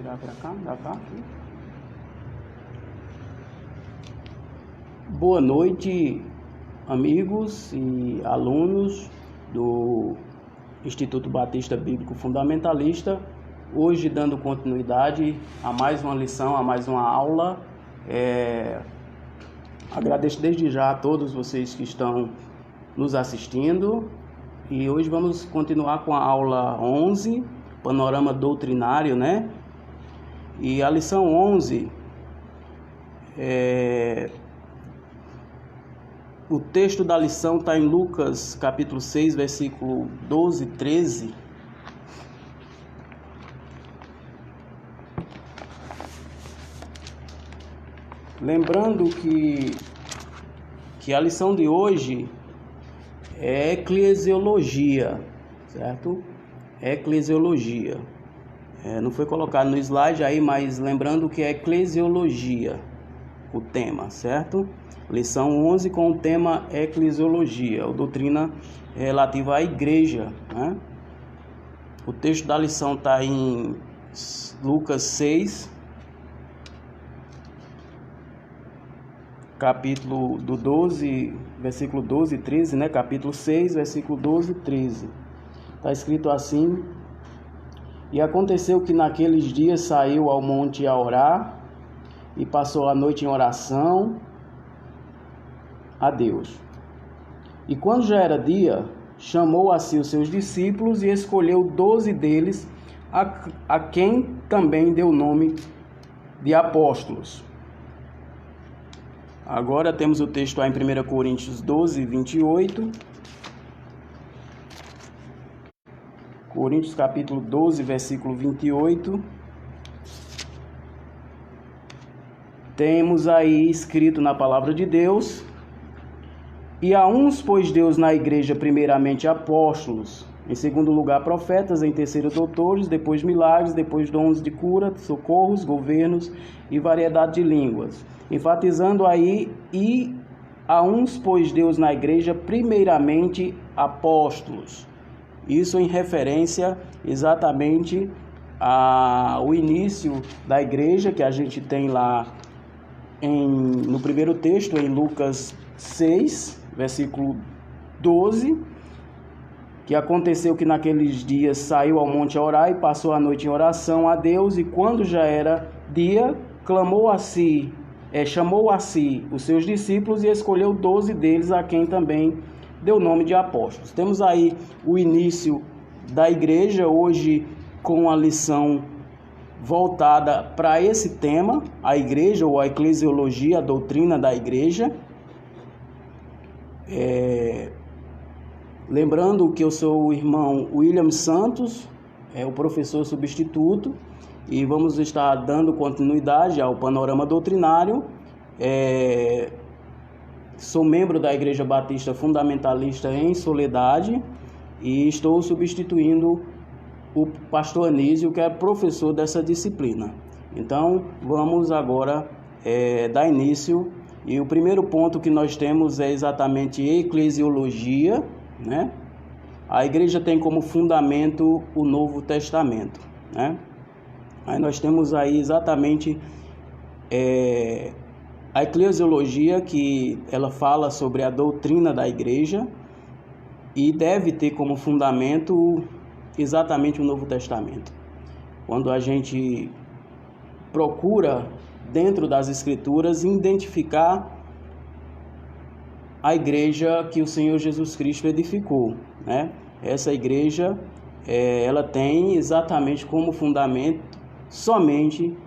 tirar para cá, da cá. Boa noite, amigos e alunos do Instituto Batista Bíblico Fundamentalista. Hoje, dando continuidade a mais uma lição, a mais uma aula. Agradeço desde já a todos vocês que estão nos assistindo. E hoje vamos continuar com a aula 11, Panorama Doutrinário, né? E a lição 11, o texto da lição está em Lucas, capítulo 6, versículo 12 e 13. Lembrando que a lição de hoje é eclesiologia, certo? Eclesiologia. Não foi colocado no slide aí, mas lembrando que é eclesiologia o tema, certo? Lição 11 com o tema eclesiologia, ou doutrina relativa à igreja, né? O texto da lição está em Lucas 6, capítulo do 12, versículo 12 e 13, né? Capítulo 6, versículo 12 e 13. Está escrito assim: E aconteceu que naqueles dias saiu ao monte a orar, e passou a noite em oração a Deus. E quando já era dia, chamou a si os seus discípulos e escolheu 12 deles, a quem também deu o nome de apóstolos. Agora temos o texto lá em 1 Coríntios 12, 28. Coríntios capítulo 12, versículo 28. Temos aí escrito na palavra de Deus: E a uns pôs Deus na igreja primeiramente apóstolos, em segundo lugar profetas, em terceiro doutores, depois milagres, depois dons de cura, socorros, governos e variedade de línguas. Enfatizando aí, e a uns pôs Deus na igreja primeiramente apóstolos. Isso em referência exatamente ao início da igreja, que a gente tem lá no primeiro texto, em Lucas 6, versículo 12, que aconteceu que naqueles dias saiu ao monte a orar e passou a noite em oração a Deus, e quando já era dia, chamou a si os seus discípulos e escolheu 12 deles, a quem também deu o nome de apóstolos. Temos aí o início da igreja, hoje com a lição voltada para esse tema, a igreja ou a eclesiologia, a doutrina da igreja. Lembrando que eu sou o irmão William Santos, o professor substituto, e vamos estar dando continuidade ao panorama doutrinário. Sou membro da Igreja Batista Fundamentalista em Soledade e estou substituindo o pastor Anísio, que é professor dessa disciplina. Então, vamos agora dar início. E o primeiro ponto que nós temos é exatamente eclesiologia, né? A igreja tem como fundamento o Novo Testamento, né? Aí nós temos aí exatamente a eclesiologia, que ela fala sobre a doutrina da igreja e deve ter como fundamento exatamente o Novo Testamento. Quando a gente procura dentro das Escrituras identificar a igreja que o Senhor Jesus Cristo edificou, né? Essa igreja, ela tem exatamente como fundamento somente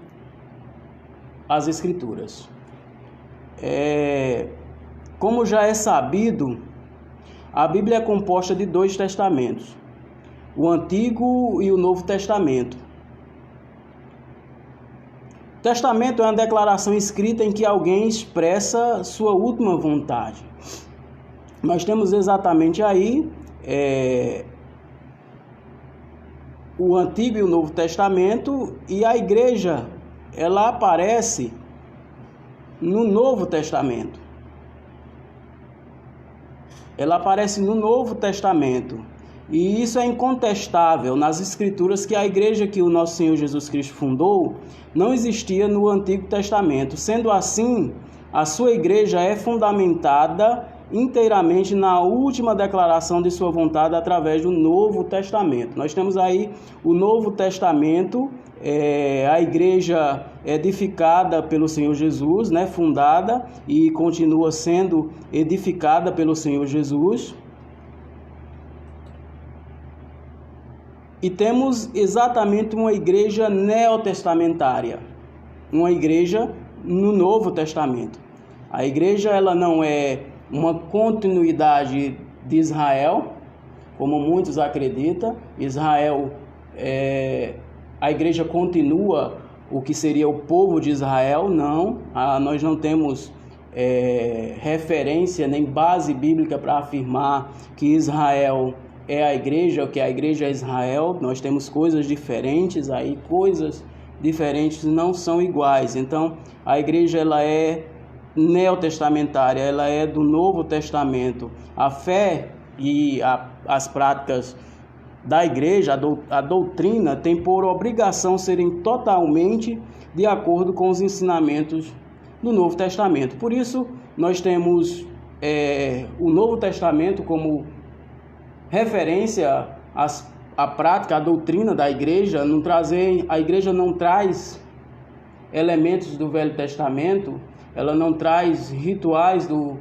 as Escrituras. Como já é sabido, a Bíblia é composta de 2 testamentos, o Antigo e o Novo Testamento. O testamento é uma declaração escrita em que alguém expressa sua última vontade. Nós temos exatamente aí o Antigo e o Novo Testamento, e a igreja, ela aparece no Novo Testamento. Ela aparece no Novo Testamento. E isso é incontestável nas Escrituras, que a igreja que o nosso Senhor Jesus Cristo fundou não existia no Antigo Testamento. Sendo assim, a sua igreja é fundamentada inteiramente na última declaração de sua vontade através do Novo Testamento. Nós temos aí o Novo Testamento, a igreja edificada pelo Senhor Jesus, né, fundada e continua sendo edificada pelo Senhor Jesus. E temos exatamente uma igreja neotestamentária, uma igreja no Novo Testamento. A igreja ela não é uma continuidade de Israel, como muitos acreditam. Israel, a igreja continua o que seria o povo de Israel. Não, nós não temos referência nem base bíblica para afirmar que Israel é a igreja, que a igreja é Israel. Nós temos coisas diferentes aí, coisas diferentes não são iguais. Então, a igreja ela é neotestamentária, ela é do Novo Testamento. A fé e as práticas da igreja, a doutrina, tem por obrigação serem totalmente de acordo com os ensinamentos do Novo Testamento. Por isso, nós temos o Novo Testamento como referência à prática, à doutrina da igreja. A igreja não traz elementos do Velho Testamento, ela não traz rituais do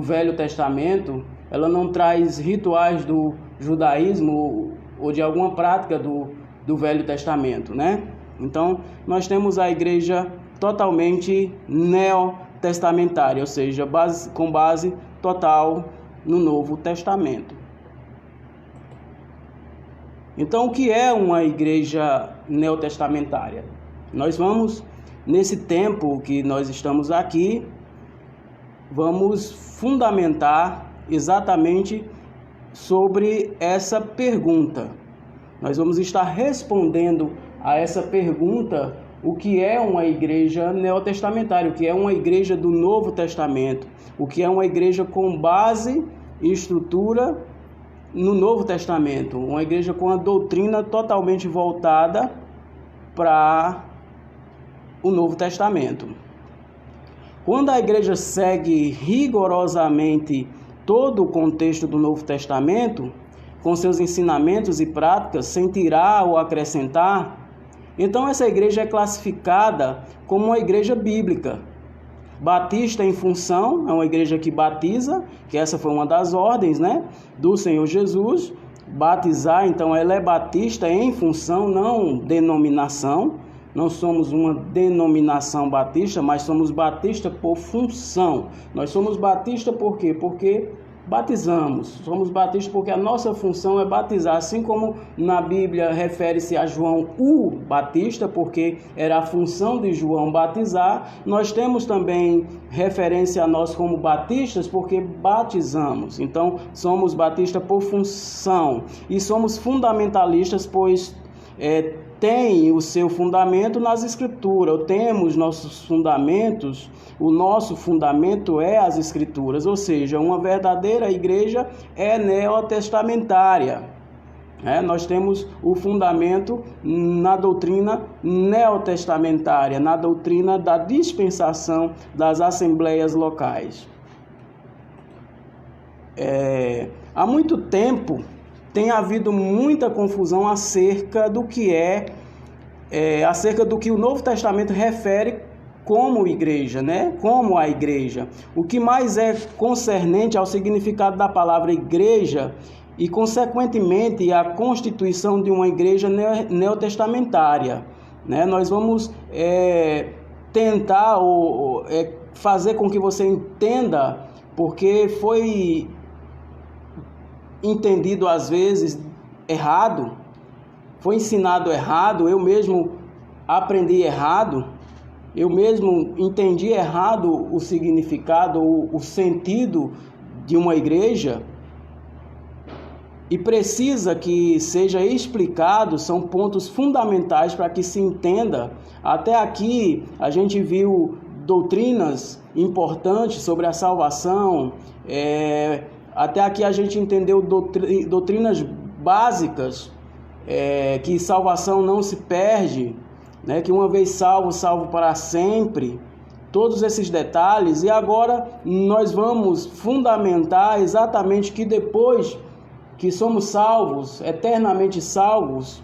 Velho Testamento, ela não traz rituais do judaísmo ou de alguma prática do Velho Testamento, né? Então, nós temos a igreja totalmente neotestamentária, ou seja, com base total no Novo Testamento. Então, o que é uma igreja neotestamentária? Nós vamos, nesse tempo que nós estamos aqui, vamos fundamentar exatamente sobre essa pergunta. Nós vamos estar respondendo a essa pergunta, o que é uma igreja neotestamentária, o que é uma igreja do Novo Testamento, o que é uma igreja com base e estrutura no Novo Testamento, uma igreja com a doutrina totalmente voltada para o Novo Testamento. Quando a igreja segue rigorosamente todo o contexto do Novo Testamento, com seus ensinamentos e práticas, sem tirar ou acrescentar, então essa igreja é classificada como uma igreja bíblica. Batista em função, é uma igreja que batiza, que essa foi uma das ordens, né, do Senhor Jesus, batizar. Então ela é batista em função, não denominação. Não somos uma denominação batista, mas somos batista por função. Nós somos batista por quê? Porque batizamos. Somos batistas porque a nossa função é batizar, assim como na Bíblia refere-se a João o Batista, porque era a função de João batizar. Nós temos também referência a nós como batistas porque batizamos. Então, somos batistas por função e somos fundamentalistas, pois tem o seu fundamento nas Escrituras. Temos nossos fundamentos, o nosso fundamento é as Escrituras, ou seja, uma verdadeira igreja é neotestamentária. Nós temos o fundamento na doutrina neotestamentária, na doutrina da dispensação das assembleias locais. Há muito tempo tem havido muita confusão acerca do que acerca do que o Novo Testamento refere como igreja, né? Como a igreja. O que mais é concernente ao significado da palavra igreja e, consequentemente, a constituição de uma igreja neotestamentária, né? Nós vamos tentar fazer com que você entenda, porque foi entendido às vezes errado, foi ensinado errado, eu mesmo aprendi errado, eu mesmo entendi errado o significado, o sentido de uma igreja, e precisa que seja explicado, são pontos fundamentais para que se entenda. Até aqui a gente viu doutrinas importantes sobre a salvação, até aqui a gente entendeu doutrinas básicas, que salvação não se perde, né? Que uma vez salvo, salvo para sempre, todos esses detalhes. E agora nós vamos fundamentar exatamente que depois que somos salvos, eternamente salvos,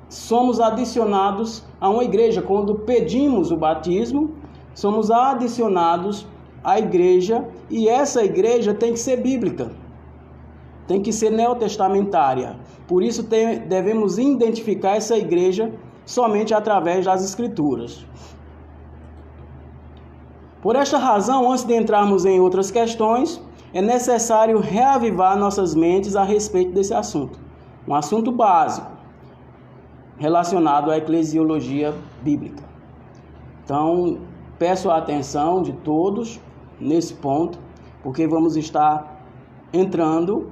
somos adicionados a uma igreja. Quando pedimos o batismo, somos adicionados à igreja, e essa igreja tem que ser bíblica, tem que ser neotestamentária. Por isso devemos identificar essa igreja somente através das Escrituras. Por esta razão, antes de entrarmos em outras questões, é necessário reavivar nossas mentes a respeito desse assunto. Um assunto básico, relacionado à eclesiologia bíblica. Então, peço a atenção de todos nesse ponto, porque vamos estar entrando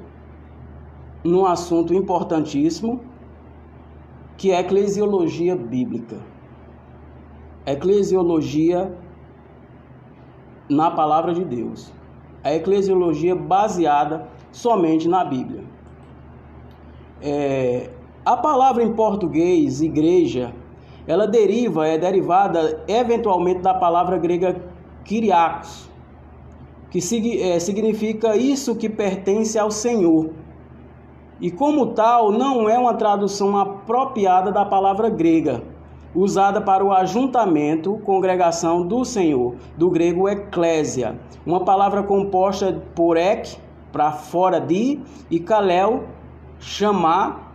num assunto importantíssimo, que é a eclesiologia bíblica. Eclesiologia na palavra de Deus. A eclesiologia baseada somente na Bíblia. A palavra em português, igreja, ela é derivada eventualmente da palavra grega kyriakos, que significa isso que pertence ao Senhor. E como tal, não é uma tradução apropriada da palavra grega, usada para o ajuntamento, congregação do Senhor, do grego eclésia, uma palavra composta por ek, para fora de, e kalel, chamar.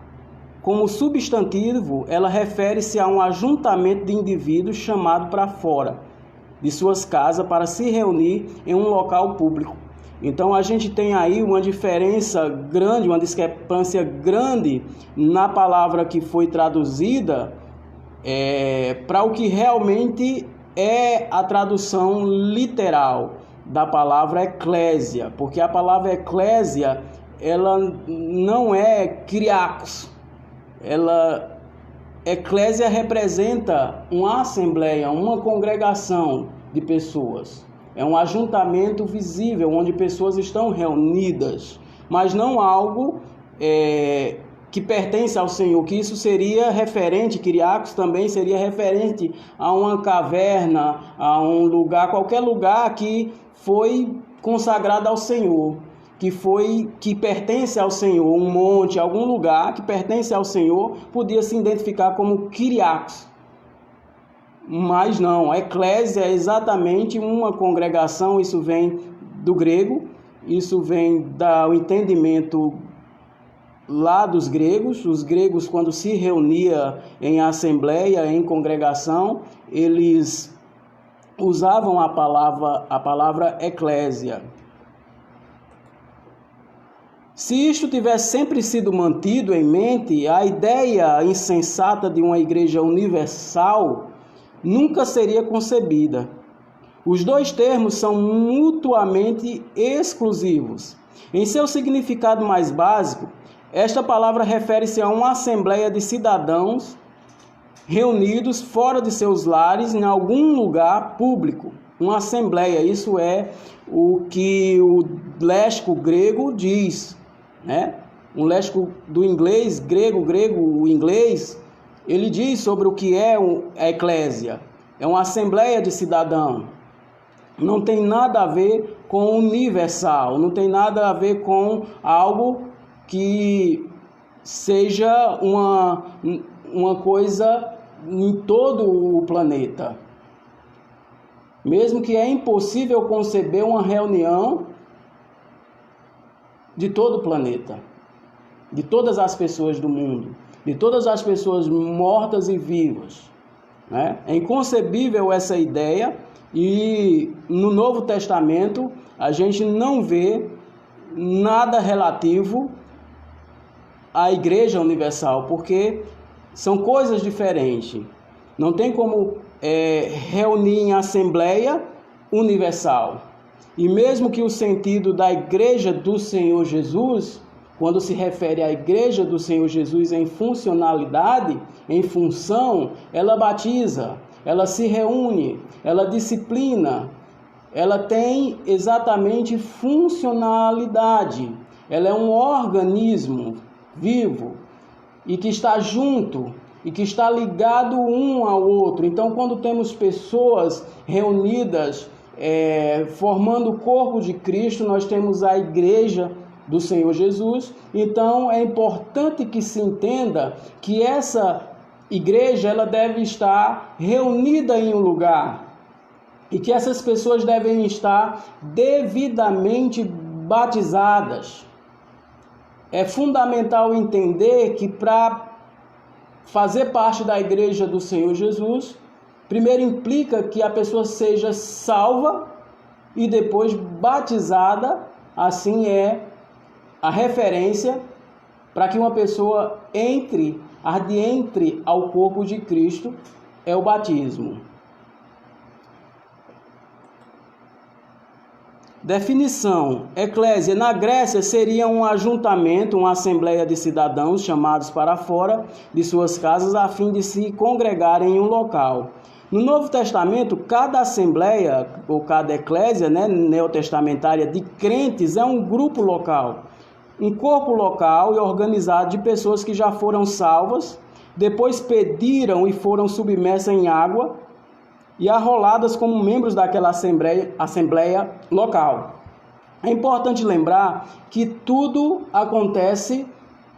Como substantivo, ela refere-se a um ajuntamento de indivíduos chamado para fora de suas casas para se reunir em um local público. Então a gente tem aí uma diferença grande, uma discrepância grande na palavra que foi traduzida para o que realmente é a tradução literal da palavra eclésia, porque a palavra eclésia, ela não é kyriakos. Eclésia representa uma assembleia, uma congregação de pessoas. É um ajuntamento visível, onde pessoas estão reunidas, mas não algo que pertence ao Senhor, que isso seria referente, kyriakos também seria referente a uma caverna, a um lugar, qualquer lugar que foi consagrado ao Senhor, que pertence ao Senhor, um monte, algum lugar que pertence ao Senhor, podia se identificar como kyriakos. Mas não, a eclésia é exatamente uma congregação, isso vem do grego, isso vem do entendimento lá dos gregos. Os gregos, quando se reuniam em assembleia, em congregação, eles usavam a palavra eclésia. Se isto tivesse sempre sido mantido em mente, a ideia insensata de uma igreja universal nunca seria concebida. Os dois termos são mutuamente exclusivos. Em seu significado mais básico, esta palavra refere-se a uma assembleia de cidadãos reunidos fora de seus lares em algum lugar público. Uma assembleia, isso é o que o léxico grego diz, né? Um léxico do inglês, o inglês, ele diz sobre o que é a eclésia. É uma assembleia de cidadãos. Não tem nada a ver com universal, não tem nada a ver com algo que seja uma coisa em todo o planeta. Mesmo que é impossível conceber uma reunião de todo o planeta, de todas as pessoas do mundo, de todas as pessoas mortas e vivas, né? É inconcebível essa ideia, e no Novo Testamento a gente não vê nada relativo à Igreja Universal, porque são coisas diferentes. Não tem como reunir em assembleia universal. E mesmo que o sentido da Igreja do Senhor Jesus, quando se refere à Igreja do Senhor Jesus em funcionalidade, em função, ela batiza, ela se reúne, ela disciplina, ela tem exatamente funcionalidade. Ela é um organismo vivo e que está junto e que está ligado um ao outro. Então, quando temos pessoas reunidas, formando o corpo de Cristo, nós temos a igreja do Senhor Jesus. Então, é importante que se entenda que essa igreja ela deve estar reunida em um lugar e que essas pessoas devem estar devidamente batizadas. É fundamental entender que para fazer parte da igreja do Senhor Jesus, primeiro implica que a pessoa seja salva e depois batizada. Assim é a referência para que uma pessoa entre ao corpo de Cristo, é o batismo. Definição: eclésia na Grécia seria um ajuntamento, uma assembleia de cidadãos chamados para fora de suas casas a fim de se congregarem em um local. No Novo Testamento, cada assembleia ou cada eclésia, neotestamentária de crentes é um grupo local, um corpo local e organizado de pessoas que já foram salvas, depois pediram e foram submersas em água e arroladas como membros daquela assembleia local. É importante lembrar que tudo acontece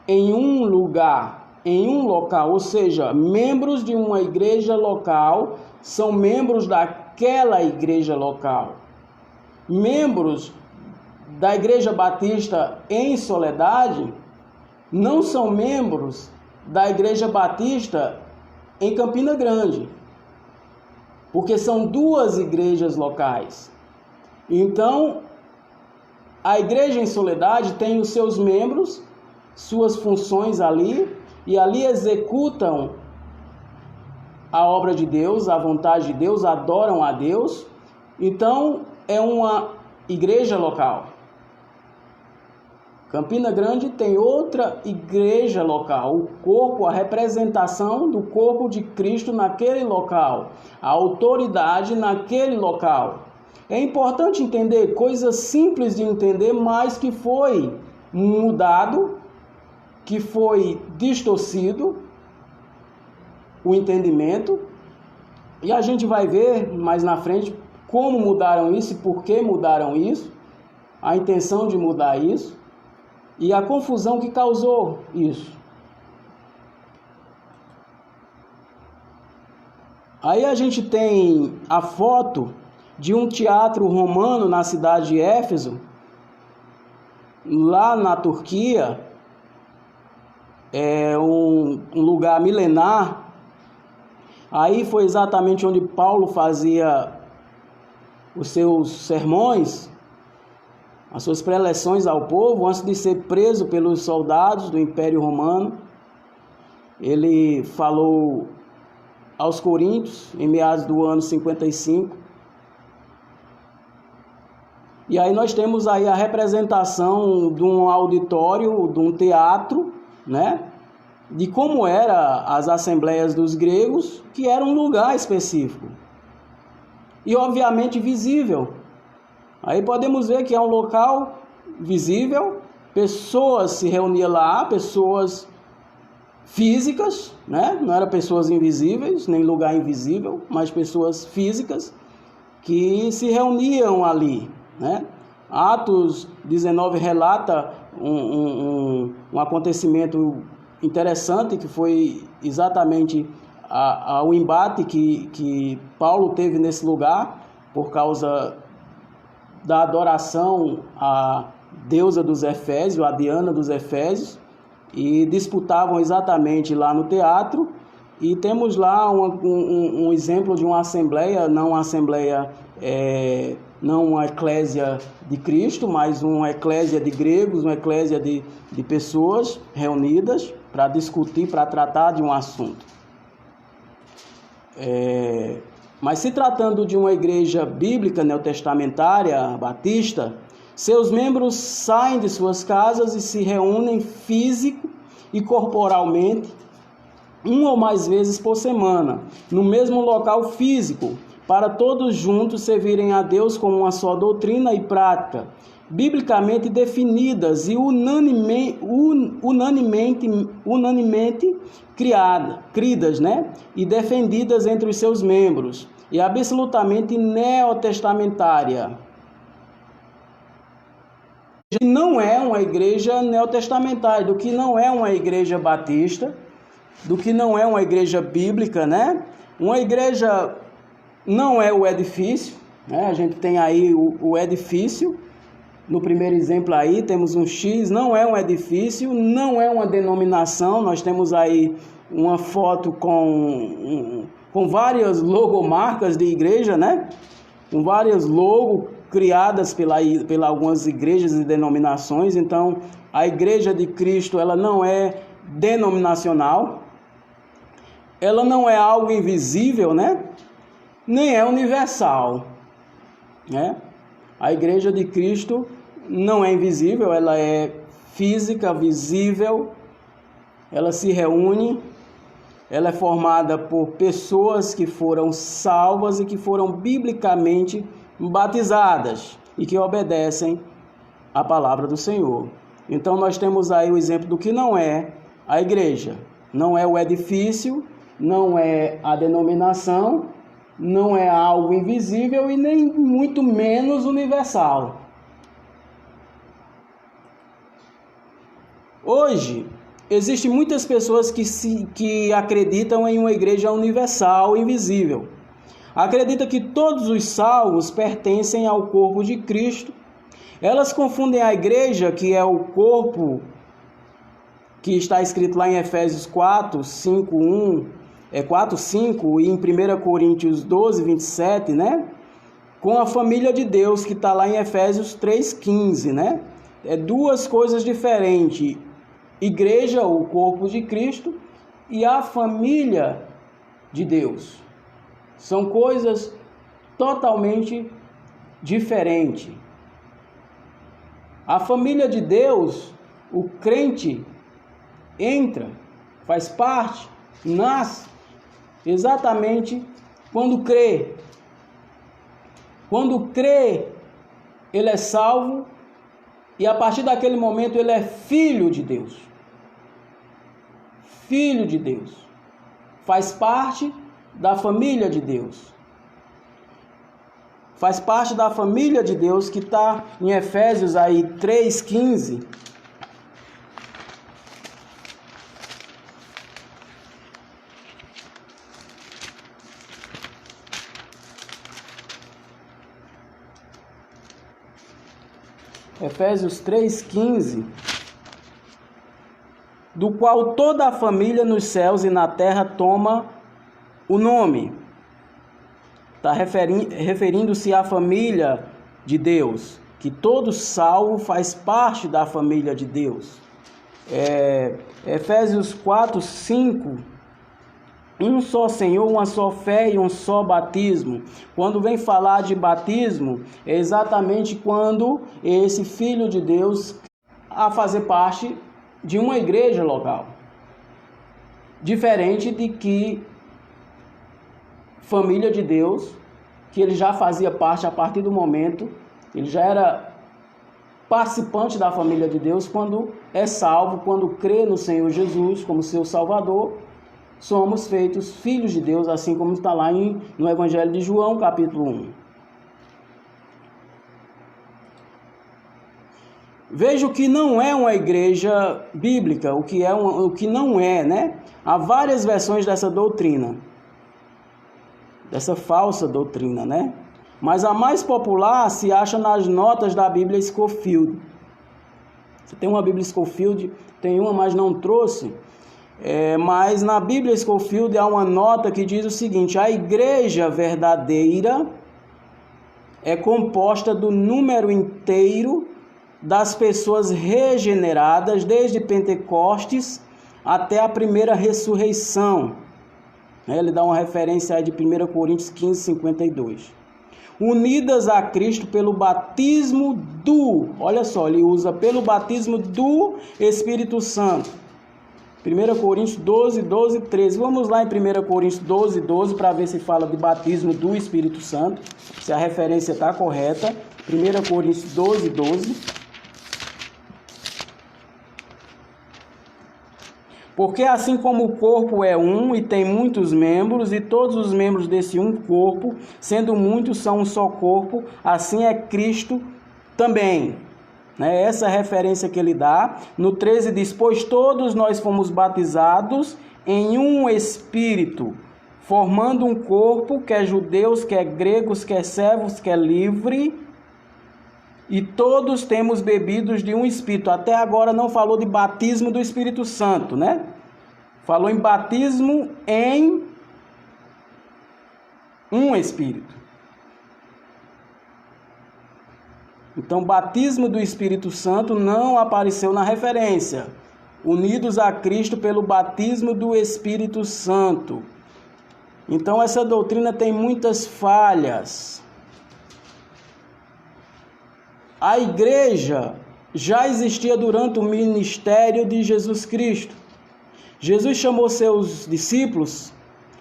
em um lugar, em um local, ou seja, membros de uma igreja local são membros daquela igreja local. Membros da Igreja Batista em Soledade não são membros da Igreja Batista em Campina Grande, porque são duas igrejas locais. Então, a Igreja em Soledade tem os seus membros, suas funções ali, e ali executam a obra de Deus, a vontade de Deus, adoram a Deus. Então, é uma igreja local. Campina Grande tem outra igreja local, o corpo, a representação do corpo de Cristo naquele local, a autoridade naquele local. É importante entender, coisas simples de entender, mas que foi mudado, que foi distorcido o entendimento, e a gente vai ver mais na frente como mudaram isso e por que mudaram isso, a intenção de mudar isso, e a confusão que causou isso. Aí a gente tem a foto de um teatro romano na cidade de Éfeso, lá na Turquia. É um lugar milenar. Aí foi exatamente onde Paulo fazia os seus sermões, as suas preleções ao povo, antes de ser preso pelos soldados do Império Romano. Ele falou aos coríntios, em meados do ano 55. E aí nós temos aí a representação de um auditório, de um teatro, de como eram as assembleias dos gregos, que era um lugar específico. E obviamente visível. Aí podemos ver que é um local visível, pessoas se reuniam lá, pessoas físicas, não eram pessoas invisíveis, nem lugar invisível, mas pessoas físicas que se reuniam ali. Atos 19 relata um acontecimento interessante, que foi exatamente o embate que Paulo teve nesse lugar, por causa da adoração à deusa dos Efésios, a Diana dos Efésios, e disputavam exatamente lá no teatro. E temos lá um exemplo de uma assembleia, não uma eclésia de Cristo, mas uma eclésia de gregos, uma eclésia de pessoas reunidas para discutir, para tratar de um assunto. Mas se tratando de uma igreja bíblica neotestamentária, batista, seus membros saem de suas casas e se reúnem físico e corporalmente, uma ou mais vezes por semana, no mesmo local físico, para todos juntos servirem a Deus com uma só doutrina e prática, biblicamente definidas e unanimemente criadas, né? E defendidas entre os seus membros, e absolutamente neotestamentária. Não é uma igreja neotestamentária, do que não é uma igreja batista, do que não é uma igreja bíblica, né? Uma igreja não é o edifício, né? A gente tem aí o edifício. No primeiro exemplo aí temos um X, não é um edifício, não é uma denominação. Nós temos aí uma foto com várias logomarcas de igreja, né? Com várias logos criadas pela algumas igrejas e denominações. Então, a Igreja de Cristo, ela não é denominacional, ela não é algo invisível, né? Nem é universal, né? A Igreja de Cristo não é invisível, ela é física, visível, ela se reúne, ela é formada por pessoas que foram salvas e que foram biblicamente batizadas e que obedecem à palavra do Senhor. Então nós temos aí o exemplo do que não é a igreja. Não é o edifício, não é a denominação, não é algo invisível e nem muito menos universal. Hoje, existem muitas pessoas que acreditam em uma igreja universal, invisível. Acredita que todos os salvos pertencem ao corpo de Cristo. Elas confundem a igreja, que é o corpo, que está escrito lá em Efésios 4, 5, 5 e em 1 Coríntios 12, 27, né? Com a família de Deus, que está lá em Efésios 3, 15, né? É duas coisas diferentes. Igreja, o corpo de Cristo, e a família de Deus. São coisas totalmente diferentes. A família de Deus, o crente entra, faz parte, nasce exatamente quando crê. Quando crê, ele é salvo e a partir daquele momento ele é filho de Deus. Filho de Deus. Faz parte da família de Deus. Faz parte da família de Deus, que está em Efésios aí 3,15. Efésios 3,15. Do qual toda a família nos céus e na terra toma o nome. Está referindo-se à família de Deus, que todo salvo faz parte da família de Deus. Efésios 4, 5. Um só Senhor, uma só fé e um só batismo. Quando vem falar de batismo, é exatamente quando esse Filho de Deus a fazer parte de uma igreja local. Diferente de que família de Deus, que ele já fazia parte a partir do momento, ele já era participante da família de Deus quando é salvo, quando crê no Senhor Jesus como seu Salvador, somos feitos filhos de Deus, assim como está lá no Evangelho de João, capítulo 1. Veja que não é uma igreja bíblica, o que não é, né? Há várias versões dessa doutrina, dessa falsa doutrina, né? Mas a mais popular se acha nas notas da Bíblia Scofield. Você tem uma Bíblia Scofield, tem uma, mas não trouxe. Mas na Bíblia Scofield há uma nota que diz o seguinte: a igreja verdadeira é composta do número inteiro das pessoas regeneradas desde Pentecostes até a primeira ressurreição. Ele dá uma referência aí de 1 Coríntios 15, 52. Unidas a Cristo pelo batismo olha só, ele usa pelo batismo do Espírito Santo. 1 Coríntios 12, 12 e 13. Vamos lá em 1 Coríntios 12, 12 para ver se fala de batismo do Espírito Santo, se a referência está correta. 1 Coríntios 12, 12. Porque assim como o corpo é um e tem muitos membros, e todos os membros desse um corpo, sendo muitos, são um só corpo, assim é Cristo também. Essa é a referência que ele dá. No 13 diz, pois todos nós fomos batizados em um Espírito, formando um corpo, quer judeus, quer gregos, quer servos, quer livre, e todos temos bebidos de um Espírito. Até agora não falou de batismo do Espírito Santo, né? Falou em batismo em um Espírito. Então, batismo do Espírito Santo não apareceu na referência. Unidos a Cristo pelo batismo do Espírito Santo. Então, essa doutrina tem muitas falhas. A igreja já existia durante o ministério de Jesus Cristo. Jesus chamou seus discípulos,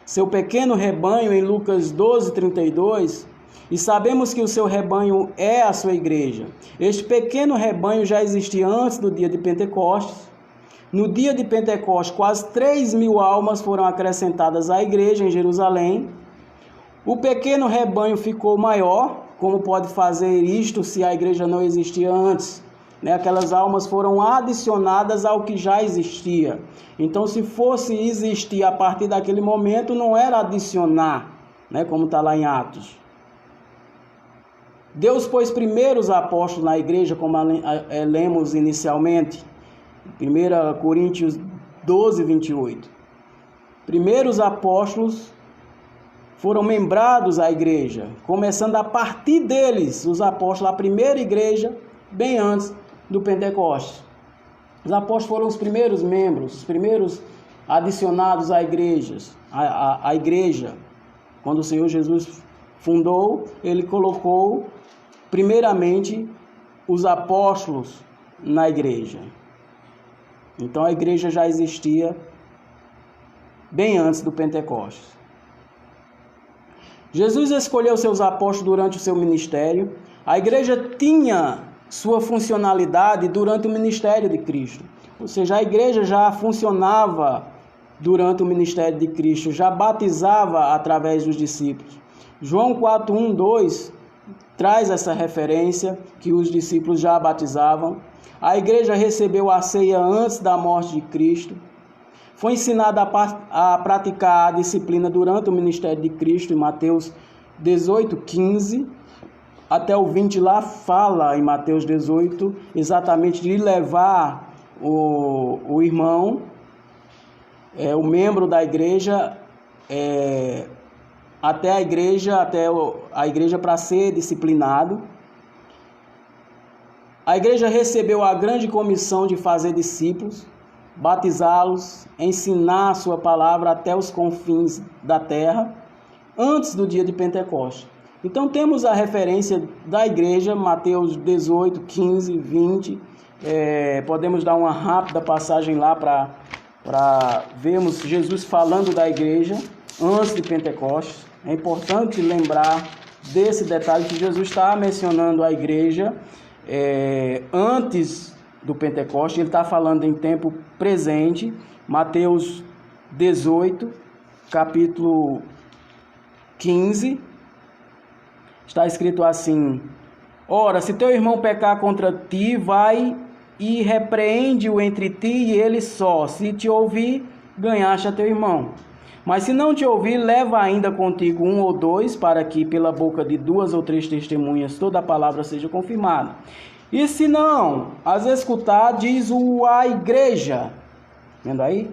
seu pequeno rebanho, em Lucas 12, 32, e sabemos que o seu rebanho é a sua igreja. Este pequeno rebanho já existia antes do dia de Pentecostes. No dia de Pentecostes, quase 3.000 almas foram acrescentadas à igreja em Jerusalém. O pequeno rebanho ficou maior. Como pode fazer isto se a igreja não existia antes? Aquelas almas foram adicionadas ao que já existia. Então, se fosse existir a partir daquele momento, não era adicionar, como está lá em Atos. Deus pôs primeiro os apóstolos na igreja, como lemos inicialmente, 1 Coríntios 12, 28. Primeiro os apóstolos foram membrados à igreja, começando a partir deles, os apóstolos, a primeira igreja, bem antes do Pentecostes. Os apóstolos foram os primeiros membros, os primeiros adicionados à igreja. Quando o Senhor Jesus fundou, ele colocou primeiramente os apóstolos na igreja. Então a igreja já existia bem antes do Pentecostes. Jesus escolheu seus apóstolos durante o seu ministério. A igreja tinha sua funcionalidade durante o ministério de Cristo. Ou seja, a igreja já funcionava durante o ministério de Cristo, já batizava através dos discípulos. João 4, 1, 2 traz essa referência que os discípulos já batizavam. A igreja recebeu a ceia antes da morte de Cristo. Foi ensinada a praticar a disciplina durante o ministério de Cristo, em Mateus 18, 15. Até o 20 lá fala, em Mateus 18, exatamente de levar o irmão, o membro da igreja, até a igreja para ser disciplinado. A igreja recebeu a grande comissão de fazer discípulos, batizá-los, ensinar a sua palavra até os confins da terra, antes do dia de Pentecostes. Então temos a referência da igreja, Mateus 18, 15, 20. Podemos dar uma rápida passagem lá para vermos Jesus falando da igreja antes de Pentecostes. É importante lembrar desse detalhe que Jesus está mencionando a igreja antes do Pentecostes. Ele está falando em tempo presente. Mateus 18, capítulo 15. Está escrito assim: ora, se teu irmão pecar contra ti, vai e repreende-o entre ti e ele só. Se te ouvir, ganhaste a teu irmão. Mas se não te ouvir, leva ainda contigo 1 ou 2, para que pela boca de 2 ou 3 testemunhas toda a palavra seja confirmada. E se não as escutar, diz-o à igreja. Vendo aí?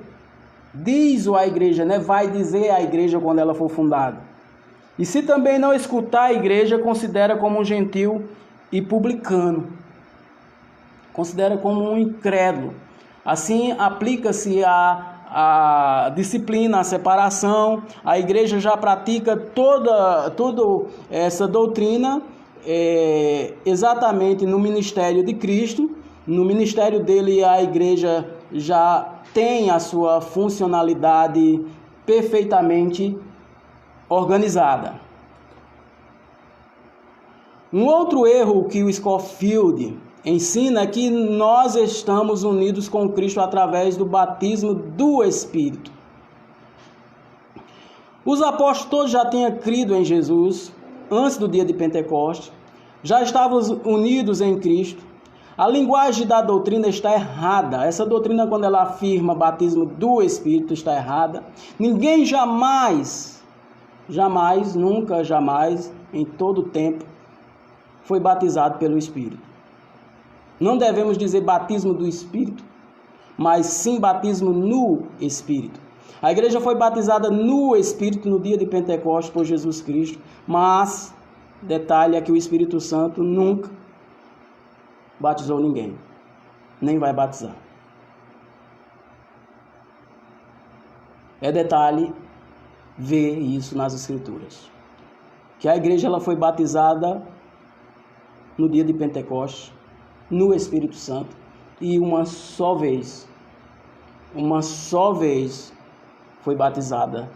Diz-o à igreja, vai dizer à igreja quando ela for fundada. E se também não escutar a igreja, considera como um gentil e publicano. Considera como um incrédulo. Assim, aplica-se a disciplina, a separação. A igreja já pratica toda essa doutrina exatamente no ministério de Cristo. No ministério dele, a igreja já tem a sua funcionalidade perfeitamente organizada. Um outro erro que o Scofield ensina é que nós estamos unidos com Cristo através do batismo do Espírito. Os apóstolos todos já tinham crido em Jesus antes do dia de Pentecostes, já estavam unidos em Cristo. A linguagem da doutrina está errada. Essa doutrina, quando ela afirma batismo do Espírito, está errada. Ninguém jamais, nunca, jamais, em todo tempo, foi batizado pelo Espírito. Não devemos dizer batismo do Espírito, mas sim batismo no Espírito. A igreja foi batizada no Espírito no dia de Pentecostes por Jesus Cristo, mas, detalhe é que o Espírito Santo nunca batizou ninguém, nem vai batizar. É detalhe ver isso nas Escrituras, que a igreja ela foi batizada no dia de Pentecostes, no Espírito Santo, e uma só vez foi batizada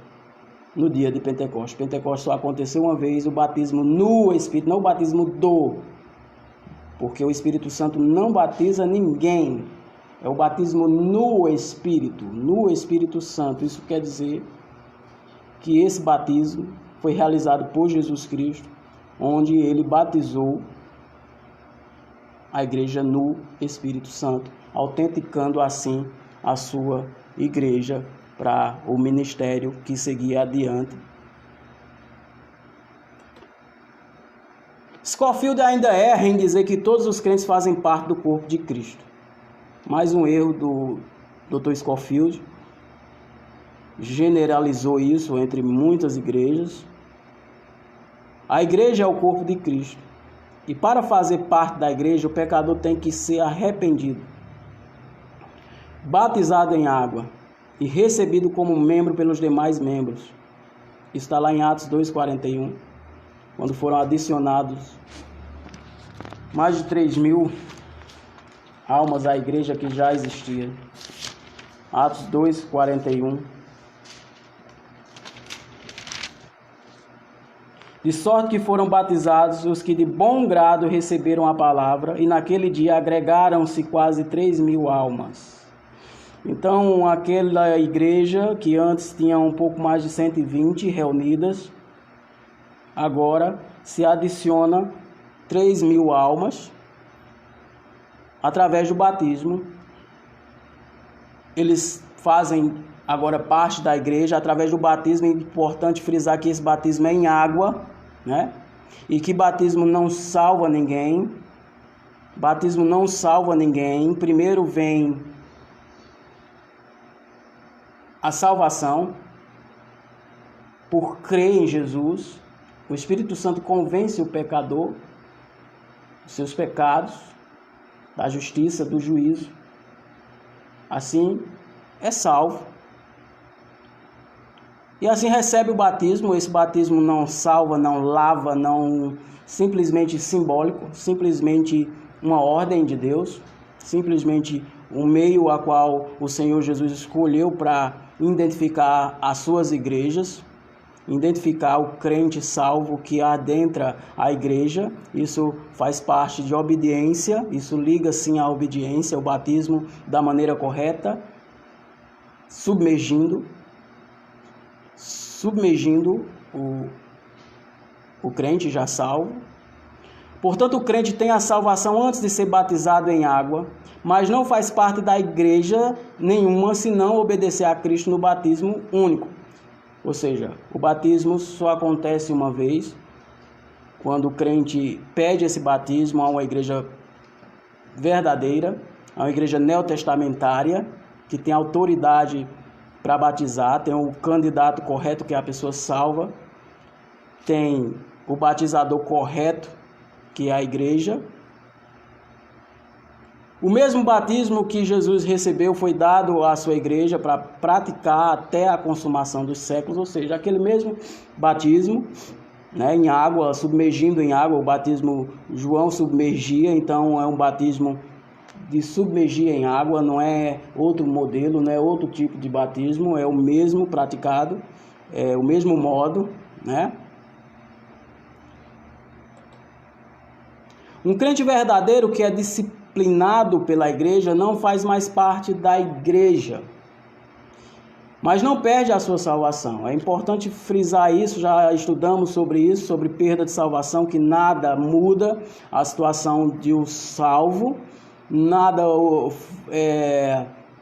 no dia de Pentecostes. Pentecostes só aconteceu uma vez, o batismo no Espírito, não o batismo porque o Espírito Santo não batiza ninguém, é o batismo no Espírito Santo. Isso quer dizer que esse batismo foi realizado por Jesus Cristo, onde ele batizou a igreja no Espírito Santo, autenticando assim a sua igreja para o ministério que seguia adiante. Scofield ainda erra em dizer que todos os crentes fazem parte do corpo de Cristo. Mais um erro do Dr. Scofield. Generalizou isso entre muitas igrejas. A igreja é o corpo de Cristo. E para fazer parte da igreja, o pecador tem que ser arrependido, batizado em água e recebido como membro pelos demais membros. Isso está lá em Atos 2,41, quando foram adicionados mais de 3.000 almas à igreja que já existia. Atos 2,41. De sorte que foram batizados os que de bom grado receberam a palavra, e naquele dia agregaram-se quase 3.000 almas. Então, aquela igreja que antes tinha um pouco mais de 120 reunidas, agora se adiciona 3.000 almas através do batismo. Eles fazem agora parte da igreja através do batismo. É importante frisar que esse batismo é em água, né? E que batismo não salva ninguém. Batismo não salva ninguém. Primeiro vem a salvação por crer em Jesus. O Espírito Santo convence o pecador dos seus pecados, da justiça, do juízo. Assim é salvo. E assim recebe o batismo. Esse batismo não salva, não lava, não, simplesmente simbólico, simplesmente uma ordem de Deus, simplesmente um meio a qual o Senhor Jesus escolheu para identificar as suas igrejas, identificar o crente salvo que adentra a igreja. Isso faz parte de obediência, isso liga sim à obediência, o batismo da maneira correta, submergindo o crente já salvo. Portanto, o crente tem a salvação antes de ser batizado em água, mas não faz parte da igreja nenhuma se não obedecer a Cristo no batismo único. Ou seja, o batismo só acontece uma vez, quando o crente pede esse batismo a uma igreja verdadeira, a uma igreja neotestamentária, que tem autoridade para batizar, tem o candidato correto, que é a pessoa salva, tem o batizador correto, que é a igreja. O mesmo batismo que Jesus recebeu foi dado à sua igreja para praticar até a consumação dos séculos, ou seja, aquele mesmo batismo, né, em água, submergindo em água. O batismo João submergia, então é um batismo de submergir em água, não é outro modelo, não é outro tipo de batismo, é o mesmo praticado, é o mesmo modo, né? Um crente verdadeiro que é disciplinado pela igreja não faz mais parte da igreja, mas não perde a sua salvação. É importante frisar isso, já estudamos sobre isso, sobre perda de salvação, que nada muda a situação de um salvo, nada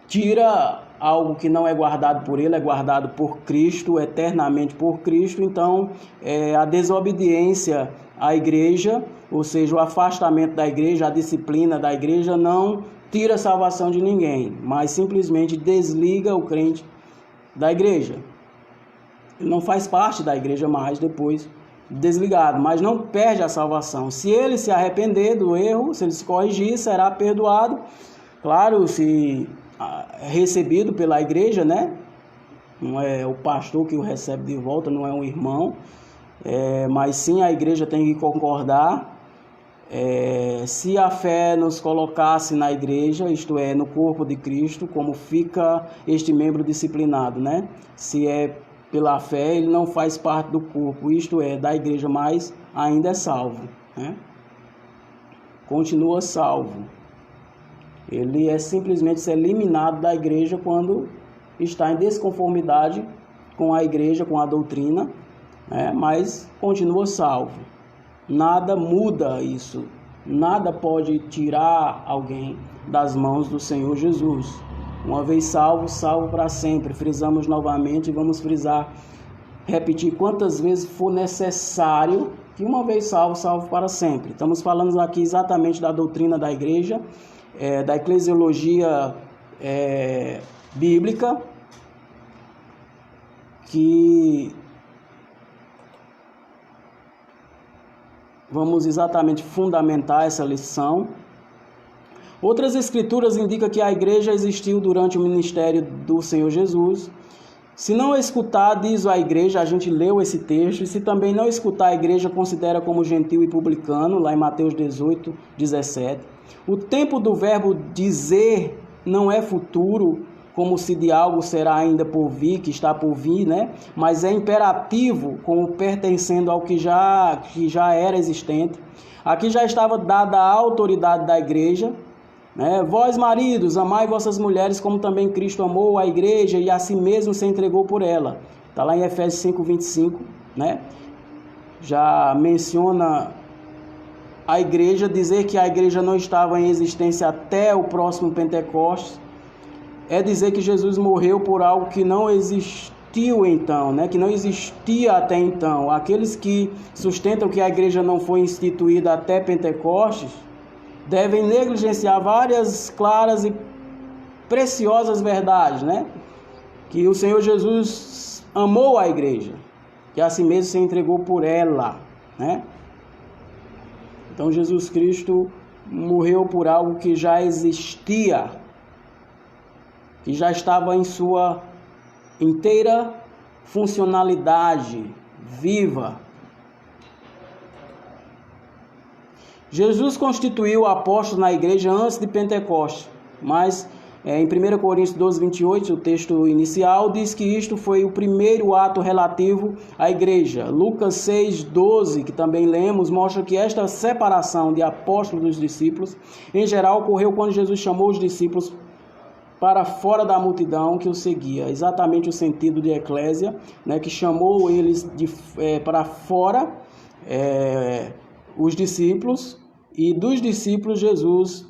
tira algo que não é guardado por ele, é guardado por Cristo, eternamente por Cristo. Então, a desobediência à igreja, ou seja, o afastamento da igreja, a disciplina da igreja, não tira a salvação de ninguém, mas simplesmente desliga o crente da igreja. Ele não faz parte da igreja mais depois desligado, mas não perde a salvação. Se ele se arrepender do erro, se ele se corrigir, será perdoado. Claro, se recebido pela igreja, né? Não é o pastor que o recebe de volta, não é um irmão, mas sim a igreja tem que concordar. Se a fé nos colocasse na igreja, isto é, no corpo de Cristo, como fica este membro disciplinado, né? Se é pela fé, ele não faz parte do corpo, isto é, da igreja, mas ainda é salvo, né? Continua salvo. Ele é simplesmente eliminado da igreja quando está em desconformidade com a igreja, com a doutrina, né? Mas continua salvo. Nada muda isso. Nada pode tirar alguém das mãos do Senhor Jesus. Uma vez salvo, salvo para sempre. Frisamos novamente e vamos frisar, repetir quantas vezes for necessário, que uma vez salvo, salvo para sempre. Estamos falando aqui exatamente da doutrina da igreja, da eclesiologia bíblica, que vamos exatamente fundamentar essa lição. Outras escrituras indicam que a igreja existiu durante o ministério do Senhor Jesus. Se não escutar, diz a igreja, a gente leu esse texto, e se também não escutar, a igreja considera como gentil e publicano, lá em Mateus 18, 17. O tempo do verbo dizer não é futuro, como se de algo será ainda por vir, que está por vir, né? Mas é imperativo, como pertencendo ao que já era existente. Aqui já estava dada a autoridade da igreja, né? Vós, maridos, amai vossas mulheres, como também Cristo amou a igreja e a si mesmo se entregou por ela. Está lá em Efésios 5, 25, né? Já menciona a igreja, dizer que a igreja não estava em existência até o próximo Pentecostes, é dizer que Jesus morreu por algo que não existiu então, né? Que não existia até então. Aqueles que sustentam que a igreja não foi instituída até Pentecostes devem negligenciar várias claras e preciosas verdades, né? Que o Senhor Jesus amou a igreja, que a si mesmo se entregou por ela, né? Então Jesus Cristo morreu por algo que já existia, que já estava em sua inteira funcionalidade viva. Jesus constituiu apóstolo na igreja antes de Pentecostes, mas em 1 Coríntios 12, 28, o texto inicial, diz que isto foi o primeiro ato relativo à igreja. Lucas 6, 12, que também lemos, mostra que esta separação de apóstolos dos discípulos, em geral, ocorreu quando Jesus chamou os discípulos para fora da multidão que o seguia. Exatamente o sentido de eclésia, né, que chamou eles para fora, os discípulos, e dos discípulos Jesus